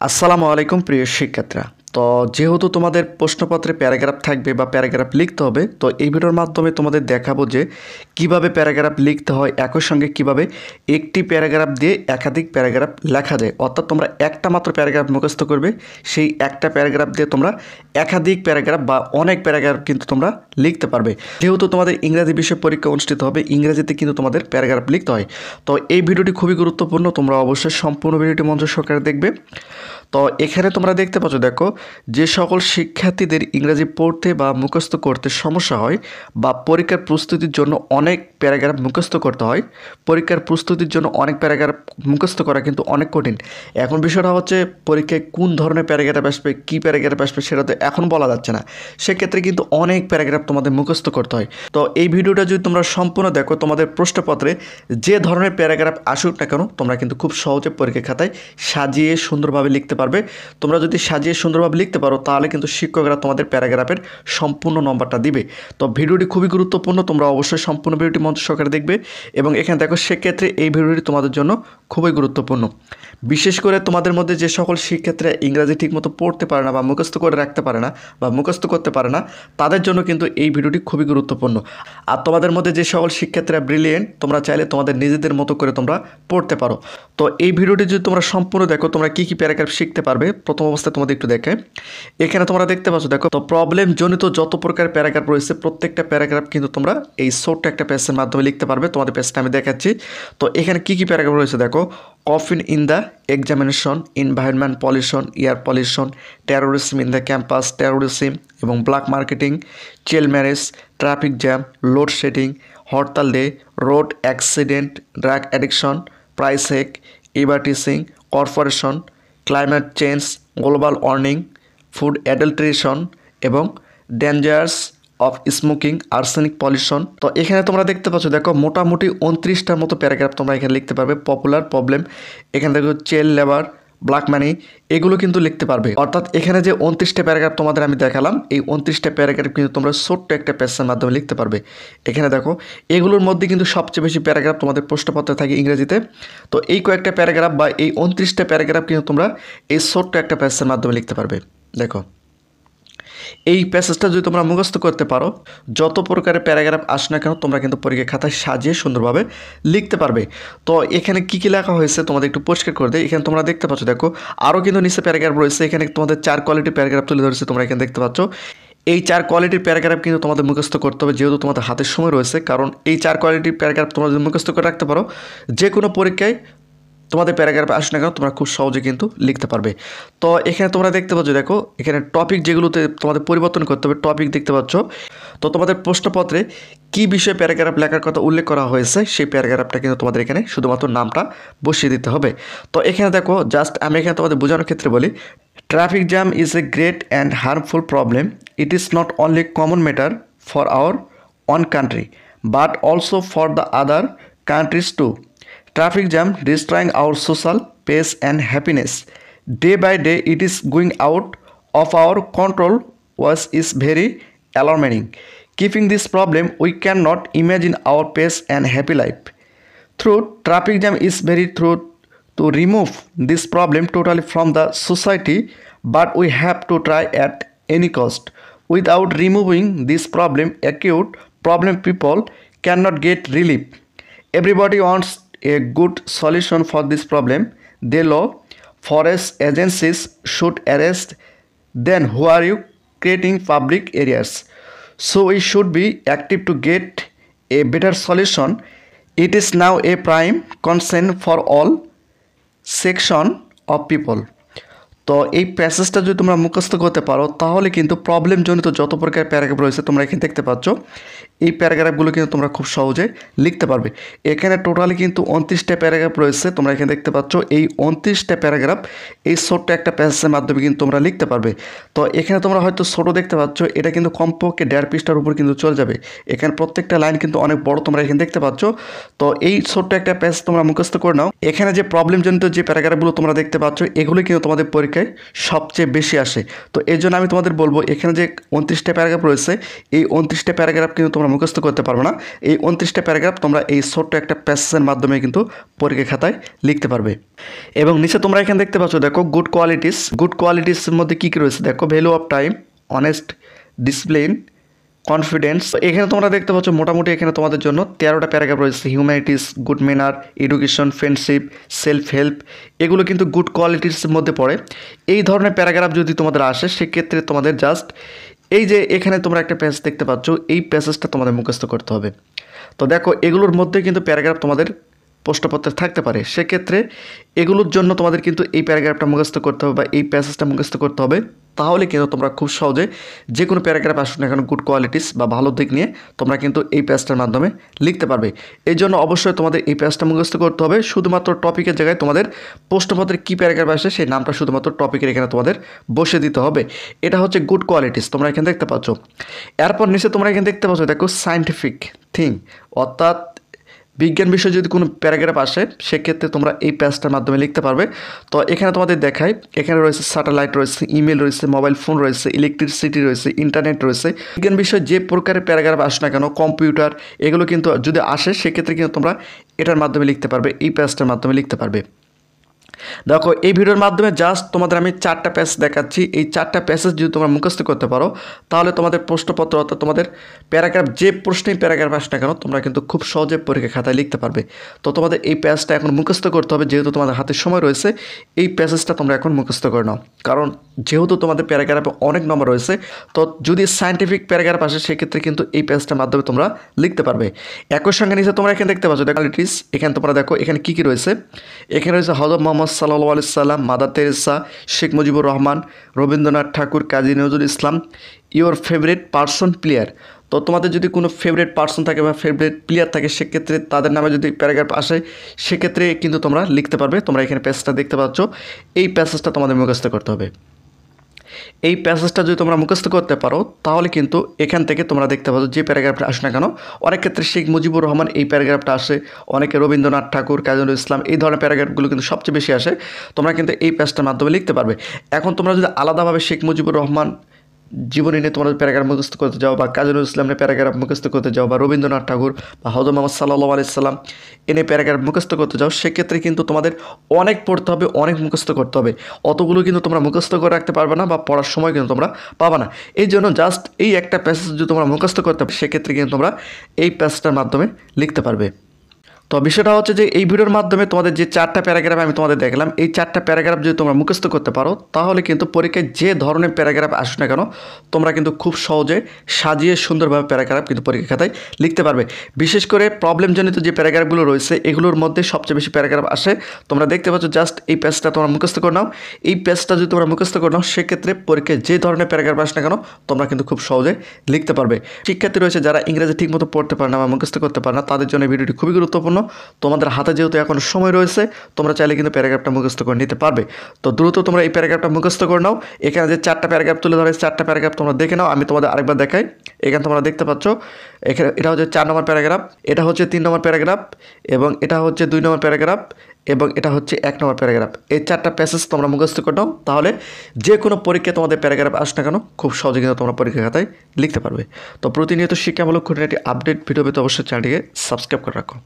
আসসালামু আলাইকুম প্রিয় শিক্ষার্থীরা। তো যেহেতু তোমাদের প্রশ্নপত্রে প্যারাগ্রাফ থাকবে বা প্যারাগ্রাফ লিখতে হবে, তো এই ভিডিওর মাধ্যমে তোমাদের দেখাবো যে কিভাবে প্যারাগ্রাফ লিখতে হয়, একই সঙ্গে কিভাবে একটি প্যারাগ্রাফ দিয়ে একাধিক প্যারাগ্রাফ লেখা যায়। অর্থাৎ তোমরা একটা মাত্র প্যারাগ্রাফ মুখস্থ করবে, সেই একটা প্যারাগ্রাফ দিয়ে তোমরা একাধিক প্যারাগ্রাফ বা অনেক প্যারাগ্রাফ কিন্তু তোমরা লিখতে পারবে। যেহেতু তোমাদের ইংরেজি বিষয় পরীক্ষা অনুষ্ঠিত হবে, ইংরেজিতে কিন্তু তোমাদের প্যারাগ্রাফ লিখতে হয়। তো এই ভিডিওটি খুবই গুরুত্বপূর্ণ, তোমরা অবশ্যই সম্পূর্ণ ভিডিওটি মনোযোগ সহকারে দেখবে। তো এখানে তোমরা দেখতে পাচ্ছ, দেখো যে সকল শিক্ষার্থীদের ইংরেজি পড়তে বা মুখস্থ করতে সমস্যা হয় বা পরীক্ষার প্রস্তুতির জন্য অনেক প্যারাগ্রাফ মুখস্থ করতে হয়, পরীক্ষার প্রস্তুতির জন্য অনেক প্যারাগ্রাফ মুখস্থ করা কিন্তু অনেক কঠিন। এখন বিষয়টা হচ্ছে পরীক্ষায় কোন ধরনের প্যারাগ্রাফ আসবে, কী প্যারাগ্রাফ আসবে সেটা তো এখন বলা যাচ্ছে না। সেক্ষেত্রে কিন্তু অনেক প্যারাগ্রাফ তোমাদের মুখস্থ করতে হয়। তো এই ভিডিওটা যদি তোমরা সম্পূর্ণ দেখো, তোমাদের প্রশ্নপত্রে যে ধরনের প্যারাগ্রাফ আসুক না কেন তোমরা কিন্তু খুব সহজে পরীক্ষা খাতায় সাজিয়ে সুন্দরভাবে লিখতে পারবে। তোমরা যদি সাজিয়ে সুন্দরভাবে লিখতে পারো তাহলে কিন্তু শিক্ষকরা তোমাদের প্যারাগ্রাফের সম্পূর্ণ নম্বরটা দিবে। তো ভিডিওটি খুবই গুরুত্বপূর্ণ, তোমরা অবশ্যই সম্পূর্ণ ভিডিওটি মনোযোগ সহকারে দেখবে। এবং এখানে দেখো, সেক্ষেত্রে এই ভিডিওটি তোমাদের জন্য খুবই গুরুত্বপূর্ণ। বিশেষ করে তোমাদের মধ্যে যে সকল শিক্ষার্থীরা ইংরাজি ঠিকমতো পড়তে পারে না বা মুখস্থ করে রাখতে পারে না বা মুখস্থ করতে পারে না, তাদের জন্য কিন্তু এই ভিডিওটি খুবই গুরুত্বপূর্ণ। আর তোমাদের মধ্যে যে সকল শিক্ষার্থীরা ব্রিলিয়েন্ট, তোমরা চাইলে তোমাদের নিজেদের মতো করে তোমরা পড়তে পারো। তো এই ভিডিওটি যদি তোমরা সম্পূর্ণ দেখো, তোমরা কী কী প্যারাগ্রাফ শিখতে পারবে প্রথম অবস্থায় তোমাদের একটু দেখে। এখানে তোমরা দেখতে পাচ্ছ, দেখো তো প্রবলেম জনিত যত প্রকার প্যারাগ্রাফ রয়েছে প্রত্যেকটা প্যারাগ্রাফ কিন্তু তোমরা এই ছোট্ট একটা পেজের মাধ্যমে লিখতে পারবে। তোমাদের পেজটা আমি দেখাচ্ছি। তো এখানে কী কী প্যারাগ্রাফ রয়েছে দেখো: copying in the examination, environment pollution, air pollution, terrorism in the campus, terrorism এবং black marketing, child marriage, traffic jam, loadshedding, hartal day, road accident, drug addiction, price hike, advertising, corporation, climate change, global warming, food adulteration এবং dangers of smoking, arsenic pollution. তো এখানে তোমরা দেখতে পাচ্ছ, দেখো মোটামুটি 29টার মতো প্যারাগ্রাফ তোমরা এখানে লিখতে পারবে। পপুলার প্রবলেম, এখানে দেখো চাইল্ড লেবার, ব্ল্যাক মানি, এগুলো কিন্তু লিখতে পারবে। অর্থাৎ এখানে যে 29টা প্যারাগ্রাফ তোমাদের আমি দেখালাম, এই 29টা প্যারাগ্রাফ কিন্তু তোমরা ছোট্ট একটা পেজের মাধ্যমে লিখতে পারবে। এখানে দেখো, এগুলোর মধ্যে কিন্তু সবচেয়ে বেশি প্যারাগ্রাফ তোমাদের প্রশ্নপত্রে থাকে ইংরেজিতে। তো এই কয়েকটা প্যারাগ্রাফ বা এই 29টা প্যারাগ্রাফ কিন্তু তোমরা এই ছোট্ট একটা পেজের মাধ্যমে লিখতে পারবে। দেখো, এই প্যাসেজটা যদি তোমরা মুখস্থ করতে পারো, যত প্রকারের প্যারাগ্রাফ আসে না কেন তোমরা কিন্তু পরীক্ষা খাতায় সাজিয়ে সুন্দরভাবে লিখতে পারবে। তো এখানে কী কী লেখা হয়েছে তোমাদের একটু পরিষ্কার করে দেয়। এখানে তোমরা দেখতে পাচ্ছ, দেখো আরও কিন্তু নিচে প্যারাগ্রাফ রয়েছে। এখানে তোমাদের 4 কোয়ালিটির প্যারাগ্রাফ তুলে ধরেছে, তোমরা এখানে দেখতে পাচ্ছ। এই 4 কোয়ালিটির প্যারাগ্রাফ কিন্তু তোমাদের মুখস্থ করতে হবে, যেহেতু তোমাদের হাতের সময় রয়েছে। কারণ এই 4 কোয়ালিটির প্যারাগ্রাফ তোমরা যদি মুখস্থ করে রাখতে পারো, যে কোনো পরীক্ষায় তোমাদের প্যারাগ্রাফ আসে না কেন তোমরা খুব সহজে কিন্তু লিখতে পারবে। তো এখানে তোমরা দেখতে পাচ্ছ, দেখো এখানে টপিক যেগুলোতে তোমাদের পরিবর্তন করতে হবে, টপিক দেখতে পাচ্ছ। তো তোমাদের প্রশ্নপত্রে কী বিষয়ে প্যারাগ্রাফ লেখার কথা উল্লেখ করা হয়েছে, সেই প্যারাগ্রাফটা কিন্তু তোমাদের এখানে শুধুমাত্র নামটা বসিয়ে দিতে হবে। তো এখানে দেখো, জাস্ট আমি এখানে তোমাদের বোঝানোর ক্ষেত্রে বলি, traffic jam is a great and harmful problem. It is not only common matter for our own country but also for the other countries too. Traffic jam destroying our social peace and happiness. Day by day, it is going out of our control, which is very alarming. Keeping this problem, we cannot imagine our peace and happy life. Through traffic jam is very true to remove this problem totally from the society, but we have to try at any cost. Without removing this problem, acute problem people cannot get relief. Everybody wants a good solution for this problem. The law, forest agencies should arrest. Then who are you creating public areas? So we should be active to get a better solution. It is now a prime concern for all section of people. তো এই প্যাসেজটা যদি তোমরা মুখস্থ করতে পারো তাহলে কিন্তু প্রবলেমজনিত যত প্রকার প্যারাগ্রাফ রয়েছে তোমরা এখানে দেখতে পাচ্ছ, এই প্যারাগ্রাফগুলো কিন্তু তোমরা খুব সহজে লিখতে পারবে। এখানে টোটালি কিন্তু 29টা প্যারাগ্রাফ রয়েছে, তোমরা এখানে দেখতে পাচ্ছ। এই 29টা প্যারাগ্রাফ এই ছোট্ট একটা প্যাসেজের মাধ্যমে কিন্তু তোমরা লিখতে পারবে। তো এখানে তোমরা হয়তো ছোটো দেখতে পাচ্ছ, এটা কিন্তু কমপক্ষে 1.5 পৃষ্ঠার উপর কিন্তু চলে যাবে। এখানে প্রত্যেকটা লাইন কিন্তু অনেক বড়, তোমরা এখানে দেখতে পাচ্ছ। তো এই ছোট্ট একটা প্যাসেজ তোমরা মুখস্থ করে নাও। এখানে যে প্রবলেমজনিত যে প্যারাগ্রাফগুলো তোমরা দেখতে পাচ্ছ, এগুলো কিন্তু তোমাদের পরীক্ষায় পরীক্ষায় সবচেয়ে বেশি আসে। তো এই জন্য আমি তোমাদের বলবো এখানে যে 29টা প্যারাগ্রাফ রয়েছে এই 29টা প্যারাগ্রাফ কিন্তু তোমরা মুখস্থ করতে পারবে না। এই 29টা প্যারাগ্রাফ তোমরা এই ছোট্ট একটা প্যাসেজের মাধ্যমে কিন্তু পরীক্ষা খাতায় লিখতে পারবে। এবং নিচে তোমরা এখানে দেখতে পাচ্ছ, দেখো গুড কোয়ালিটিসের মধ্যে কী কী রয়েছে দেখো, value of time, honest, discipline, confidence. এখানে তোমরা দেখতে পাচ্ছ মোটামুটি এখানে তোমাদের জন্য 13টা প্যারাগ্রাফ রয়েছে। Humanities, good manner, education, friendship, self help, এগুলো কিন্তু গুড কোয়ালিটিসের মধ্যে পড়ে। এই ধরনের প্যারাগ্রাফ যদি তোমাদের আসে সেক্ষেত্রে তোমাদের জাস্ট এই যে এখানে তোমরা একটা প্যাসেজ দেখতে পাচ্ছ, এই প্যাসেজটা তোমাদের মুখস্থ করতে হবে। তো দেখো এগুলোর মধ্যে কিন্তু প্যারাগ্রাফ তোমাদের প্রশ্নপত্রে থাকতে পারে, সেক্ষেত্রে এগুলোর জন্য তোমাদের কিন্তু এই প্যারাগ্রাফটা মুখস্থ করতে হবে বা এই প্যাসেজটা মুখস্থ করতে হবে। তাহলে কিন্তু তোমরা খুব সহজে যে কোনো প্যারাগ্রাফ আসুন না কেন গুড কোয়ালিটিস বা ভালো দিক নিয়ে তোমরা কিন্তু এই প্যাসটার মাধ্যমে লিখতে পারবে। এই জন্য অবশ্যই তোমাদের এই প্যাসটা মুখস্থ করতে হবে। শুধুমাত্র টপিকের জায়গায় তোমাদের প্রশ্নপত্রে কী প্যারাগ্রাফ আসে সেই নামটা শুধুমাত্র টপিকের এখানে তোমাদের বসে দিতে হবে। এটা হচ্ছে গুড কোয়ালিটিস, তোমরা এখানে দেখতে পাচ্ছ। এরপর নিচে তোমরা এখানে দেখতে পাচ্ছ দেখো সায়েন্টিফিক থিং, অর্থাৎ বিজ্ঞান বিষয়ে যদি কোনো প্যারাগ্রাফ আসে সেক্ষেত্রে তোমরা এই প্যাসটার মাধ্যমে লিখতে পারবে। তো এখানে তোমাদের দেখায়, এখানে রয়েছে স্যাটেলাইট রয়েছে, ইমেল রয়েছে, মোবাইল ফোন রয়েছে, ইলেকট্রিসিটি রয়েছে, ইন্টারনেট রয়েছে। বিজ্ঞান বিষয়ে যে প্রকারের প্যারাগ্রাফ আসে না কেন, কম্পিউটার, এগুলো কিন্তু যদি আসে সেক্ষেত্রে কিন্তু তোমরা এটার মাধ্যমে লিখতে পারবে, এই প্যাসটার মাধ্যমে লিখতে পারবে। দেখো এই ভিডিওর মাধ্যমে জাস্ট তোমাদের আমি 4টা প্যাসেজ দেখাচ্ছি। এই 4টা প্যাসেজ যদি তোমরা মুখস্থ করতে পারো তাহলে তোমাদের প্রশ্নপত্র অর্থাৎ তোমাদের প্যারাগ্রাফ যে প্রশ্নেই প্যারাগ্রাফ আসে না কেন তোমরা কিন্তু খুব সহজে পরীক্ষা খাতায় লিখতে পারবে। তো তোমাদের এই প্যাসেজটা এখন মুখস্থ করতে হবে, যেহেতু তোমাদের হাতে সময় রয়েছে এই প্যাসেজটা তোমরা এখন মুখস্থ করে নাও, কারণ যেহেতু তোমাদের প্যারাগ্রাফে অনেক নম্বর রয়েছে। তো যদি সায়েন্টিফিক প্যারাগ্রাফ আসে সেক্ষেত্রে কিন্তু এই প্যাসেজটার মাধ্যমে তোমরা লিখতে পারবে। একই সঙ্গে নিচে তোমরা এখানে দেখতে পাচ্ছ কোয়ালিটিস, এখানে তোমরা দেখো এখানে কী কী রয়েছে। এখানে রয়েছে হযরত মুহাম্মদ সাল্লাল্লাহু আলাইহি সাল্লাম, Mother Teresa, Sheikh Mujibur Rahman, Rabindranath Tagore, Kazi Nazrul Islam, your favourite person player. তো তোমাদের যদি কোনো ফেভারিট পার্সন থাকে বা ফেভারিট প্লেয়ার থাকে সেক্ষেত্রে তাদের নামে যদি প্যারাগ্রাফ আসে সেক্ষেত্রে কিন্তু তোমরা লিখতে পারবে। তোমরা এখানে প্যাসেজটা দেখতে পাচ্ছ, এই প্যাসেজটা তোমাদের মুখস্থ করতে হবে। এই প্যাসেজটা যদি তোমরা মুখস্থ করতে পারো তাহলে কিন্তু এখান থেকে তোমরা দেখতে পাচ্ছ যে প্যারাগ্রাফটা আসে না কেন, অনেক ক্ষেত্রে শেখ মুজিবুর রহমান এই প্যারাগ্রাফটা আসে, অনেকে রবীন্দ্রনাথ ঠাকুর, কাজী নজরুল ইসলাম, এই ধরনের প্যারাগ্রাফগুলো কিন্তু সবচেয়ে বেশি আসে। তোমরা কিন্তু এই প্যাসটার মাধ্যমে লিখতে পারবে। এখন তোমরা যদি আলাদাভাবে শেখ মুজিবুর রহমান জীবনী নিয়ে তোমরা প্যারাগ্রাফ মুখস্থ করতে যাও বা কাজী নজরুল ইসলামের প্যারাগ্রাফ মুখস্থ করতে যাও বা রবীন্দ্রনাথ ঠাকুর বা হযরত মুহাম্মদ সাল্লাল্লাহু আলাইহি সাল্লাম এনে প্যারাগ্রাফ মুখস্থ করতে যাও সেক্ষেত্রে কিন্তু তোমাদের অনেক পড়তে হবে, অনেক মুখস্থ করতে হবে। অতগুলো কিন্তু তোমরা মুখস্থ করে রাখতে পারবে না বা পড়ার সময় কিন্তু তোমরা পাবে না। এই জন্য জাস্ট এই একটা প্যাসেজ যদি তোমরা মুখস্থ করতে পারো সেক্ষেত্রে কিন্তু তোমরা এই প্যাসেজটার মাধ্যমে লিখতে পারবে। তো বিষয়টা হচ্ছে যে এই ভিডিওর মাধ্যমে তোমাদের যে 4টা প্যারাগ্রাফ আমি তোমাদের দেখলাম, এই 4টা প্যারাগ্রাফ যদি তোমরা মুখস্থ করতে পারো তাহলে কিন্তু পরীক্ষায় যে ধরনের প্যারাগ্রাফ আসুক না কেন তোমরা কিন্তু খুব সহজে সাজিয়ে সুন্দরভাবে প্যারাগ্রাফ কিন্তু পরীক্ষা খাতায় লিখতে পারবে। বিশেষ করে প্রবলেমজনিত যে প্যারাগ্রাফগুলো রয়েছে এগুলোর মধ্যে সবচেয়ে বেশি প্যারাগ্রাফ আসে। তোমরা দেখতে পাচ্ছ জাস্ট এই পেজটা তোমরা মুখস্থ করে নাও। এই পেজটা যদি তোমরা মুখস্থ করে নাও সেক্ষেত্রে পরীক্ষায় যে ধরনের প্যারাগ্রাফ আসে না কেন তোমরা কিন্তু খুব সহজে লিখতে পারবে। শিক্ষার্থী রয়েছে যারা ইংরেজি ঠিকমতো পড়তে পারে না বা মুখস্থ করতে পারে না তাদের জন্য এই ভিডিওটি খুবই গুরুত্বপূর্ণ। তোমাদের হাতে যেহেতু এখন সময় রয়েছে তোমরা চাইলে কিন্তু প্যারাগ্রাফটা মুখস্থ করে নিতে পারবে। তো দ্রুত তোমরা এই প্যারাগ্রাফটা মুখস্থ করে নাও। এখানে যে 4টা প্যারাগ্রাফ তুলে ধরে 4টা প্যারাগ্রাফ তোমরা দেখে নাও, আমি তোমাদের আরেকবার দেখাই। এখানে তোমরা দেখতে পাচ্ছ এখানে এটা হচ্ছে 4 নম্বর প্যারাগ্রাফ, এটা হচ্ছে 3 নম্বর প্যারাগ্রাফ এবং এটা হচ্ছে 2 নম্বর প্যারাগ্রাফ এবং এটা হচ্ছে 1 নম্বর প্যারাগ্রাফ। এই 4টা প্যাসেজ তোমরা মুখস্থ করে নাও, তাহলে যে কোনো পরীক্ষায় তোমাদের প্যারাগ্রাফ আসে না কেন খুব সহজে কিন্তু তোমরা পরীক্ষা খাতায় লিখতে পারবে। তো প্রতিনিয়ত শিক্ষামূলক খুঁটিনাটি আপডেট ভিডিও পেতে অবশ্যই চ্যানেলটিকে সাবস্ক্রাইব করে রাখো।